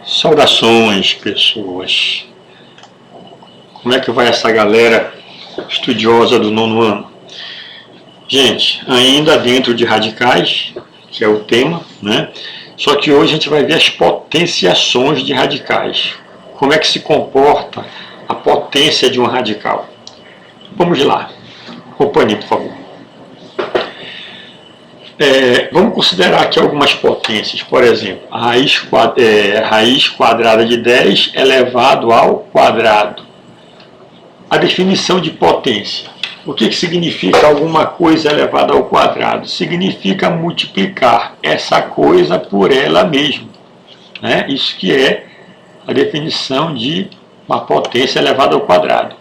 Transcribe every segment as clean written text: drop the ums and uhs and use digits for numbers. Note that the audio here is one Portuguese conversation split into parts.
Saudações, pessoas. Como é que vai essa galera estudiosa do nono ano? Gente, ainda dentro de radicais, que é o tema, né? Só que hoje a gente vai ver as potenciações de radicais. Como é que se comporta a potência de um radical? Vamos lá. Acompanhe, por favor. Vamos considerar aqui algumas potências. Por exemplo, a raiz quadrada de 10 elevado ao quadrado. A definição de potência. O que significa alguma coisa elevada ao quadrado? Significa multiplicar essa coisa por ela mesma. Né? Isso que é a definição de uma potência elevada ao quadrado.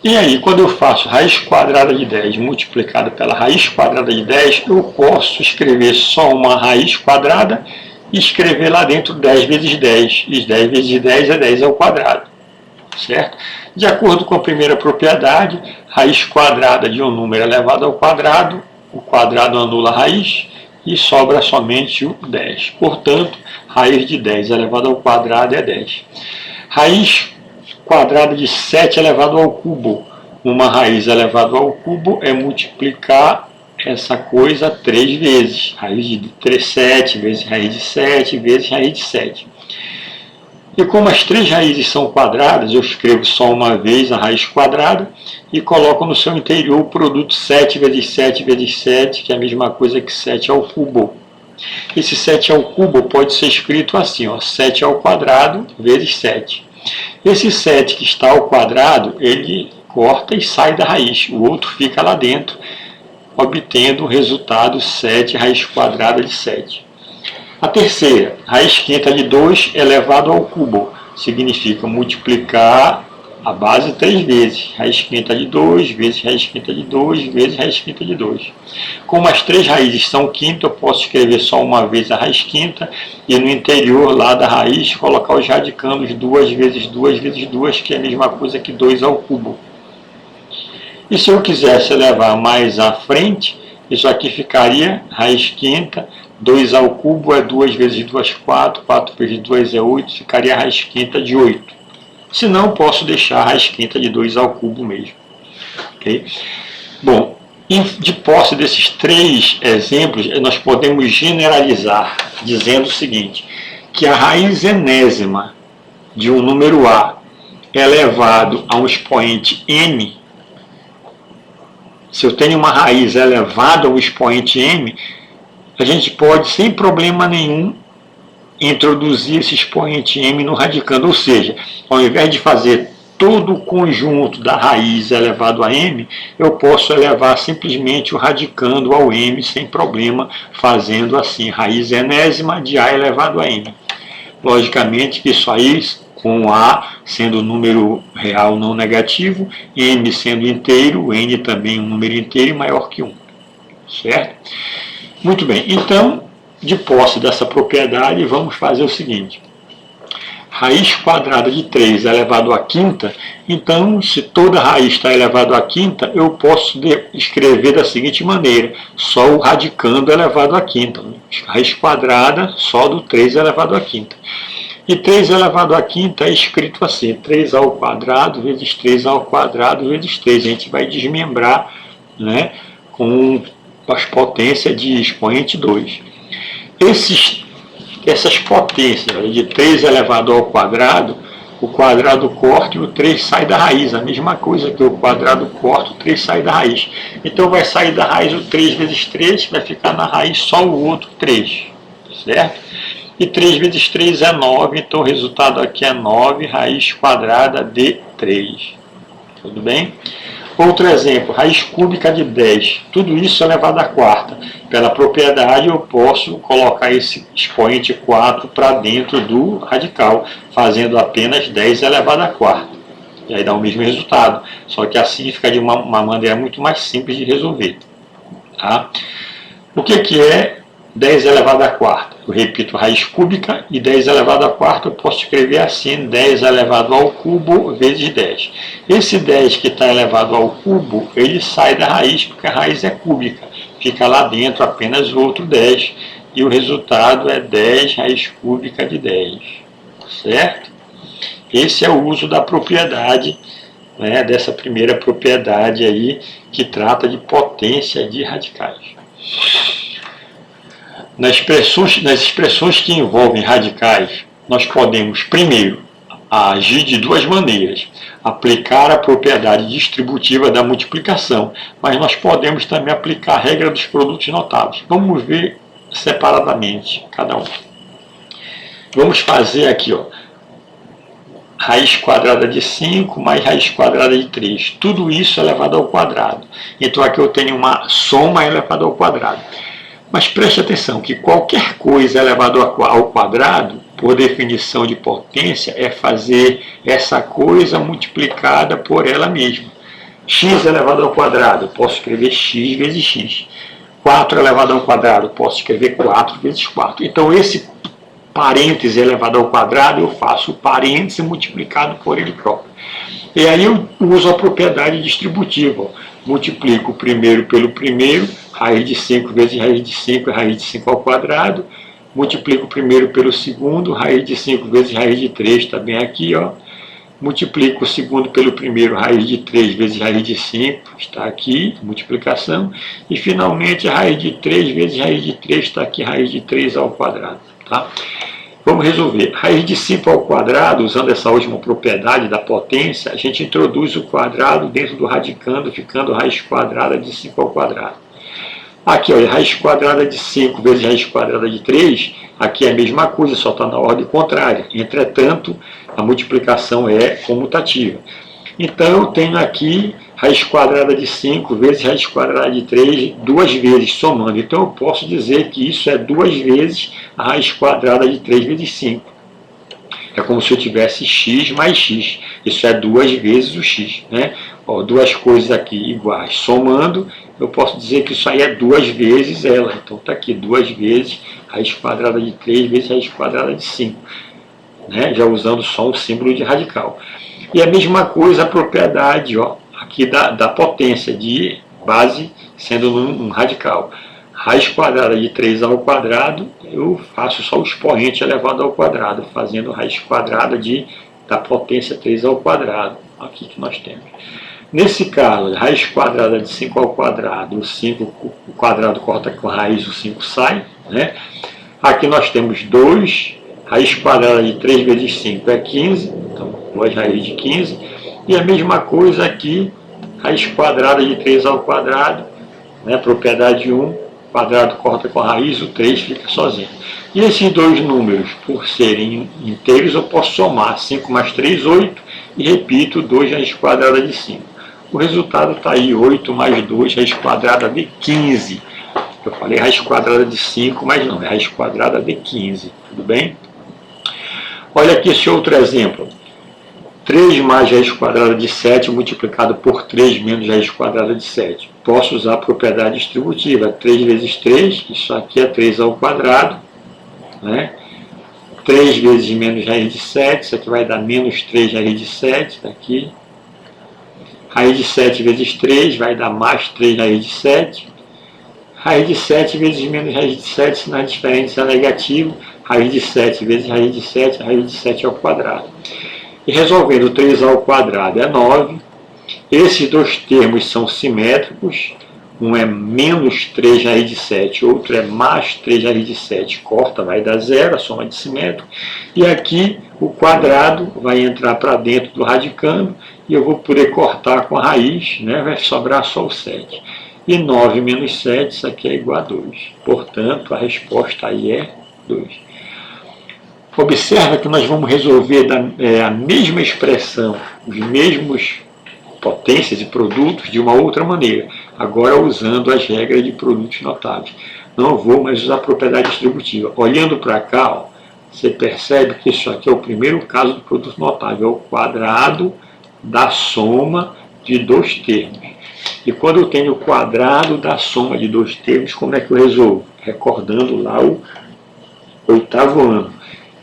E aí, quando eu faço raiz quadrada de 10 multiplicada pela raiz quadrada de 10, eu posso escrever só uma raiz quadrada e escrever lá dentro 10 vezes 10. E 10 vezes 10 é 10 ao quadrado. Certo? De acordo com a primeira propriedade, raiz quadrada de um número elevado ao quadrado, o quadrado anula a raiz e sobra somente o 10. Portanto, raiz de 10 elevado ao quadrado é 10. Raiz quadrada de 7 elevado ao cubo. Uma raiz elevado ao cubo é multiplicar essa coisa 3 vezes. Raiz de 7 vezes raiz de 7 vezes raiz de 7. E como as três raízes são quadradas, eu escrevo só uma vez a raiz quadrada e coloco no seu interior o produto 7 vezes 7 vezes 7, que é a mesma coisa que 7 ao cubo. Esse 7 ao cubo pode ser escrito assim, ó, 7 ao quadrado vezes 7. Esse 7 que está ao quadrado, ele corta e sai da raiz. O outro fica lá dentro, obtendo o resultado 7 raiz quadrada de 7. A terceira, raiz quinta de 2 elevado ao cubo. Significa multiplicar a base 3 vezes. Raiz quinta de 2 vezes raiz quinta de 2 vezes raiz quinta de 2. Como as três raízes são quinta, eu posso escrever só uma vez a raiz quinta e no interior lá da raiz colocar os radicandos 2 vezes 2 vezes 2, que é a mesma coisa que 2 ao cubo. E se eu quisesse levar mais à frente, isso aqui ficaria raiz quinta, 2 ao cubo é 2 vezes 2, 4, 4 vezes 2 é 8, ficaria a raiz quinta de 8. Se não, posso deixar a raiz quinta de 2 ao cubo mesmo. Okay? Bom, de posse desses três exemplos, nós podemos generalizar dizendo o seguinte, que a raiz enésima de um número A elevado a um expoente n, se eu tenho uma raiz elevada a um expoente m, a gente pode, sem problema nenhum, introduzir esse expoente m no radicando, ou seja, ao invés de fazer todo o conjunto da raiz elevado a m, eu posso elevar simplesmente o radicando ao m sem problema, fazendo assim, raiz enésima de a elevado a m. Logicamente que isso aí, com a sendo número real não negativo, m sendo inteiro, n também um número inteiro maior que 1. Certo? Muito bem, então, de posse dessa propriedade, vamos fazer o seguinte. Raiz quadrada de 3 elevado à quinta, então, se toda raiz está elevado à quinta, eu posso escrever da seguinte maneira, só o radicando elevado à quinta. Raiz quadrada só do 3 elevado à quinta. E 3 elevado à quinta é escrito assim, 3 ao quadrado vezes 3 ao quadrado vezes 3. A gente vai desmembrar, né, com as potências de expoente 2. Essas potências de 3 elevado ao quadrado, o quadrado corta e o 3 sai da raiz. A mesma coisa que o quadrado corta, o 3 sai da raiz. Então vai sair da raiz o 3 vezes 3, vai ficar na raiz só o outro 3. Certo? E 3 vezes 3 é 9, então o resultado aqui é 9 raiz quadrada de 3. Tudo bem? Outro exemplo, raiz cúbica de 10. Tudo isso elevado à quarta. Pela propriedade, eu posso colocar esse expoente 4 para dentro do radical, fazendo apenas 10 elevado à quarta. E aí dá o mesmo resultado. Só que assim fica de uma maneira muito mais simples de resolver. Tá? O que é 10 elevado à quarta? Eu repito, raiz cúbica e 10 elevado à quarta eu posso escrever assim, 10 elevado ao cubo vezes 10. Esse 10 que está elevado ao cubo, ele sai da raiz porque a raiz é cúbica. Fica lá dentro apenas o outro 10 e o resultado é 10 raiz cúbica de 10, certo? Esse é o uso da propriedade, né, dessa primeira propriedade aí, que trata de potência de radicais. Nas expressões que envolvem radicais, nós podemos, primeiro, agir de duas maneiras. Aplicar a propriedade distributiva da multiplicação, mas nós podemos também aplicar a regra dos produtos notáveis. Vamos ver separadamente cada um. Vamos fazer aqui, ó, raiz quadrada de 5 mais raiz quadrada de 3. Tudo isso elevado ao quadrado. Então aqui eu tenho uma soma elevada ao quadrado. Mas preste atenção que qualquer coisa elevada ao quadrado, por definição de potência, é fazer essa coisa multiplicada por ela mesma. X elevado ao quadrado, posso escrever x vezes x. 4 elevado ao quadrado, posso escrever 4 vezes 4. Então esse parêntese elevado ao quadrado, eu faço o parêntese multiplicado por ele próprio. E aí eu uso a propriedade distributiva. Multiplico o primeiro pelo primeiro, raiz de 5 vezes raiz de 5 é raiz de 5 ao quadrado. Multiplico o primeiro pelo segundo, raiz de 5 vezes raiz de 3, está bem aqui, ó. Multiplico o segundo pelo primeiro, raiz de 3 vezes raiz de 5, está aqui, multiplicação. E finalmente a raiz de 3 vezes raiz de 3, está aqui, raiz de 3 ao quadrado. Tá? Vamos resolver. Raiz de 5 ao quadrado, usando essa última propriedade da potência, a gente introduz o quadrado dentro do radicando, ficando raiz quadrada de 5 ao quadrado. Aqui, ó, raiz quadrada de 5 vezes raiz quadrada de 3, aqui é a mesma coisa, só está na ordem contrária. Entretanto, a multiplicação é comutativa. Então, eu tenho aqui raiz quadrada de 5 vezes raiz quadrada de 3, duas vezes, somando. Então, eu posso dizer que isso é duas vezes a raiz quadrada de 3 vezes 5. É como se eu tivesse x mais x. Isso é duas vezes o x, né? Ó, duas coisas aqui iguais, somando, eu posso dizer que isso aí é duas vezes ela. Então, está aqui, duas vezes raiz quadrada de 3 vezes raiz quadrada de 5. Né? Já usando só o símbolo de radical. E a mesma coisa a propriedade, ó, aqui da potência de base sendo um radical. Raiz quadrada de 3 ao quadrado, eu faço só o expoente elevado ao quadrado, fazendo raiz quadrada da potência 3 ao quadrado. Aqui que nós temos. Nesse caso, raiz quadrada de 5 ao quadrado, o quadrado corta com raiz, o 5 sai. Né? Aqui nós temos 2, raiz quadrada de 3 vezes 5 é 15, então 2 raízes de 15. E a mesma coisa aqui, raiz quadrada de 3 ao quadrado, né? Propriedade 1, quadrado corta com a raiz, o 3 fica sozinho. E esses dois números, por serem inteiros, eu posso somar 5 mais 3, 8, e repito, 2 raiz quadrada de 5. O resultado está aí, 8 mais 2 raiz quadrada de 15. Eu falei raiz quadrada de 5, mas não, é raiz quadrada de 15, tudo bem? Olha aqui esse outro exemplo. 3 mais raiz quadrada de 7 multiplicado por 3 menos raiz quadrada de 7. Posso usar a propriedade distributiva. 3 vezes 3, isso aqui é 3 ao quadrado. Né? 3 vezes menos raiz de 7, isso aqui vai dar menos 3 raiz de 7, está aqui. Raiz de 7 vezes 3 vai dar mais 3 raiz de 7. Raiz de 7 vezes menos raiz de 7, se na diferença é negativo. Raiz de 7 vezes raiz de 7, raiz de 7 ao quadrado. E resolvendo 3 ao quadrado é 9. Esses dois termos são simétricos. Um é menos 3 raiz de 7, outro é mais 3 raiz de 7. Corta, vai dar zero, a soma de simétrico. E aqui o quadrado vai entrar para dentro do radicando e eu vou poder cortar com a raiz, né? Vai sobrar só o 7. E 9 menos 7, isso aqui é igual a 2. Portanto, a resposta aí é 2. Observa que nós vamos resolver a mesma expressão, os mesmos potências e produtos de uma outra maneira, agora usando as regras de produtos notáveis. Não vou mais usar a propriedade distributiva. Olhando para cá, ó, você percebe que isso aqui é o primeiro caso do produto notável, é o quadrado da soma de dois termos. E quando eu tenho o quadrado da soma de dois termos, como é que eu resolvo? Recordando lá o oitavo ano.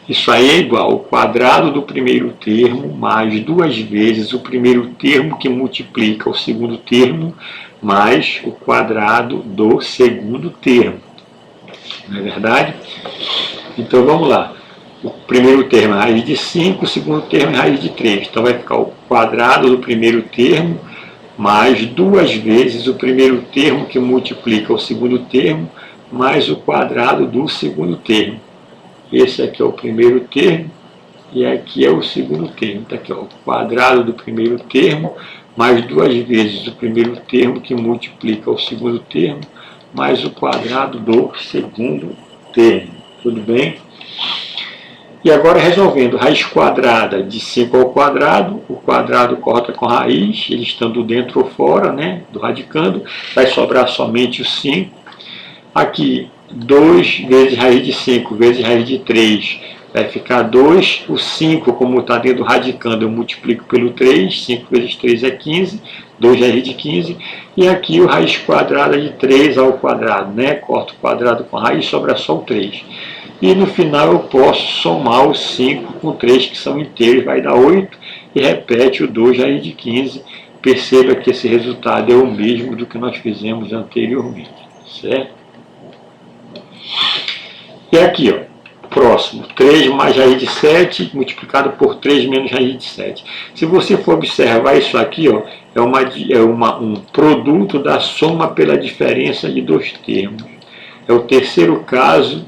Isso aí é igual ao quadrado do primeiro termo mais duas vezes o primeiro termo que multiplica o segundo termo mais o quadrado do segundo termo. não é verdade? Então vamos lá. O primeiro termo é raiz de 5, o segundo termo é raiz de 3. Então vai ficar o quadrado do primeiro termo mais 2 vezes o primeiro termo que multiplica o segundo termo mais o quadrado do segundo termo. Esse aqui é o primeiro termo e aqui é o segundo termo. Está aqui, ó, o quadrado do primeiro termo mais 2 vezes o primeiro termo que multiplica o segundo termo mais o quadrado do segundo termo. Tudo bem? E agora resolvendo raiz quadrada de 5 ao quadrado, o quadrado corta com a raiz, eles estando dentro ou fora, né, do radicando, vai sobrar somente o 5. Aqui, 2 vezes raiz de 5 vezes raiz de 3, vai ficar 2. O 5, como está dentro do radicando, eu multiplico pelo 3, 5 vezes 3 é 15, 2 raiz de 15. E aqui o raiz quadrada de 3 ao quadrado, né, corto o quadrado com a raiz, sobra só o 3. E no final eu posso somar os 5 com 3, que são inteiros, vai dar 8, e repete o 2 raiz de 15. Perceba que esse resultado é o mesmo do que nós fizemos anteriormente, certo? E aqui, ó, próximo, 3 mais raiz de 7 multiplicado por 3 menos raiz de 7. Se você for observar isso aqui, ó, é um produto da soma pela diferença de dois termos. É o terceiro caso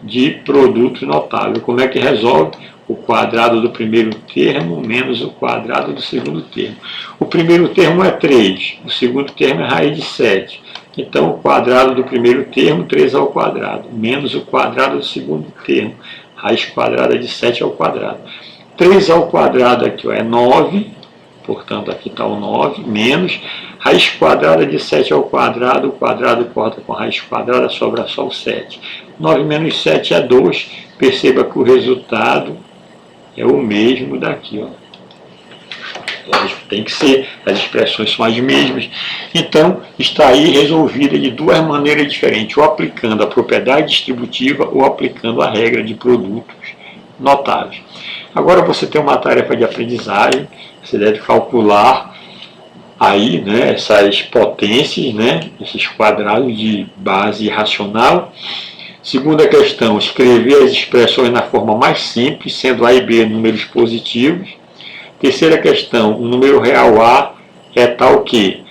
de produto notável. Como é que resolve? O quadrado do primeiro termo menos o quadrado do segundo termo. O primeiro termo é 3, o segundo termo é raiz de 7. Então, o quadrado do primeiro termo, 3 ao quadrado, menos o quadrado do segundo termo, raiz quadrada de 7 ao quadrado. 3 ao quadrado aqui, ó, é 9, portanto aqui está o 9, menos raiz quadrada de 7 ao quadrado, o quadrado corta com a raiz quadrada, sobra só o 7. 9 menos 7 é 2, perceba que o resultado é o mesmo daqui, ó. Lógico, tem que ser, as expressões são as mesmas. Então, está aí resolvida de duas maneiras diferentes, ou aplicando a propriedade distributiva ou aplicando a regra de produtos notáveis. Agora você tem uma tarefa de aprendizagem, você deve calcular aí, né, essas potências, né, esses quadrados de base racional. Segunda questão, escrever as expressões na forma mais simples, sendo A e B números positivos. Terceira questão, o número real A é tal que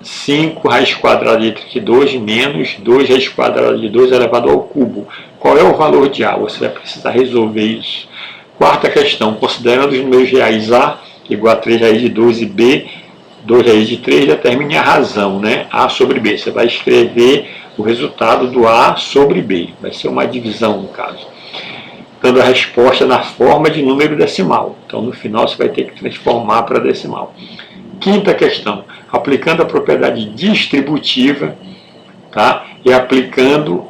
5 raiz quadrada de 2 menos 2 raiz quadrada de 2 elevado ao cubo. Qual é o valor de A? Você vai precisar resolver isso. Quarta questão, considerando os números reais A igual a 3 raiz de 2 e B, 2 raiz de 3, determine a razão, né? A sobre B. Você vai escrever o resultado do A sobre B. Vai ser uma divisão, no caso. Dando a resposta na forma de número decimal. Então, no final, você vai ter que transformar para decimal. Quinta questão, aplicando a propriedade distributiva, tá? E aplicando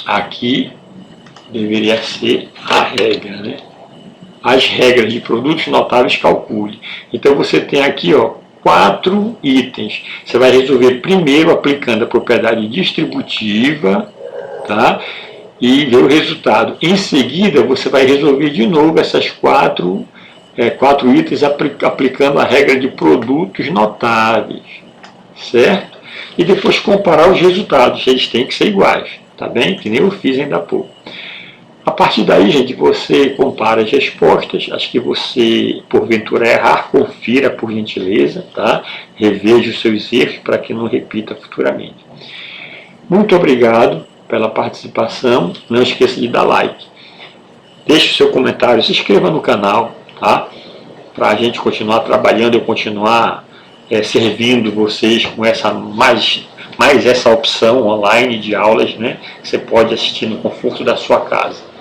aqui, deveria ser a regra, né? As regras de produtos notáveis, calcule. Então, você tem aqui, ó, 4 itens. Você vai resolver primeiro aplicando a propriedade distributiva, tá? E ver o resultado. Em seguida, você vai resolver de novo essas 4 itens aplicando a regra de produtos notáveis, certo? E depois comparar os resultados, eles têm que ser iguais, tá bem? Que nem eu fiz ainda há pouco. A partir daí, gente, você compara as respostas, as que você, porventura, errar, confira por gentileza, tá? Reveja os seus erros para que não repita futuramente. Muito obrigado pela participação, não esqueça de dar like. Deixe o seu comentário, se inscreva no canal, tá? Para a gente continuar trabalhando, eu continuar servindo vocês com essa mais essa opção online de aulas, né? Que você pode assistir no conforto da sua casa.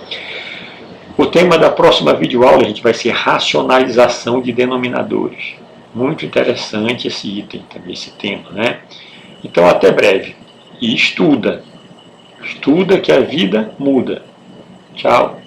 O tema da próxima videoaula, gente, vai ser racionalização de denominadores. Muito interessante esse item, também esse tema, né? Então, até breve. E estuda. Estuda que a vida muda. Tchau.